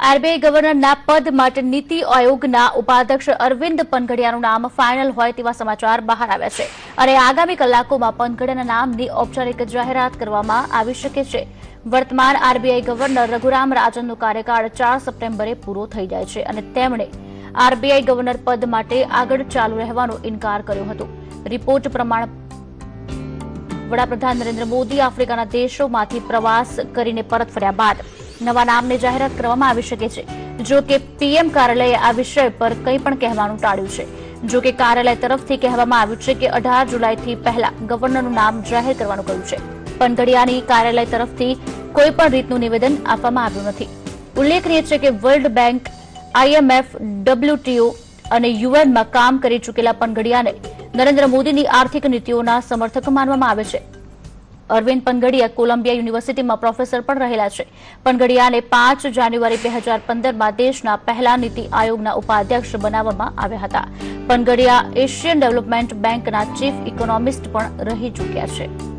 RBI ગવર્નરના પદ માટે નીતિ આયોગના ઉપાધ્યક્ષ અરવિંદ પનઘડિયાનું નામ ફાઇનલ હોય તેવા સમાચાર બહાર આવ્યા છે અને આગામી કલાકોમાં પનઘડિયાના નામની ઔપચારિક જાહેરાત કરવામાં આવી શકે છે। વર્તમાન આરબીઆઈ ગવર્નર રઘુરામ રાજનનો કાર્યકાળ 4 સપ્ટેમ્બરે પૂરો થઈ જાય છે અને તેમણે આરબીઆઈ ગવર્નર પદ માટે આગળ ચાલુ રહેવાનો ઇનકાર કર્યો હતો। રિપોર્ટ પ્રમાણે વડાપ્રધાન નરેન્દ્ર મોદી આફ્રિકાના દેશોમાંથી પ્રવાસ કરીને પરત ફર્યા બાદ નવા નામની જાહેરાત કરવામાં આવી શકે છે। જો કે પીએમ કાર્યાલયે આ વિષય પર કંઈ પણ કહેવાનું ટાળ્યું છે। જો કે કાર્યાલય તરફથી કહેવામાં આવ્યું છે કે 18 જુલાઈથી પહેલા ગવર્નરનું નામ જાહેર કરવાનું કહ્યું છે। પનઘડિયાની કાર્યાલય તરફથી કોઈ પણ રીતનું નિવેદન આપવામાં આવ્યું નથી। ઉલ્લેખનીય છે કે વર્લ્ડ બેંક, આઈએમએફ, WTO અને યુએનમાં કામ કરી ચૂકેલા પનઘડિયાને નરેન્દ્ર મોદીની આર્થિક નીતિઓના સમર્થક માનવામાં આવે છે। અરવિંદ પનઘડિયા કોલંબિયા યુનિવર્સિટીમાં પ્રોફેસર પણ રહેલા છે। પનઘડિયાને 5 જાન્યુઆરી 2015માં દેશના પહેલા નીતિ આયોગના ઉપાધ્યક્ષ બનાવવામાં આવ્યા હતા। પનઘડિયા એશિયન ડેવલપમેન્ટ બેંકના ચીફ ઇકોનોમિસ્ટ પણ રહી ચૂક્યા છે।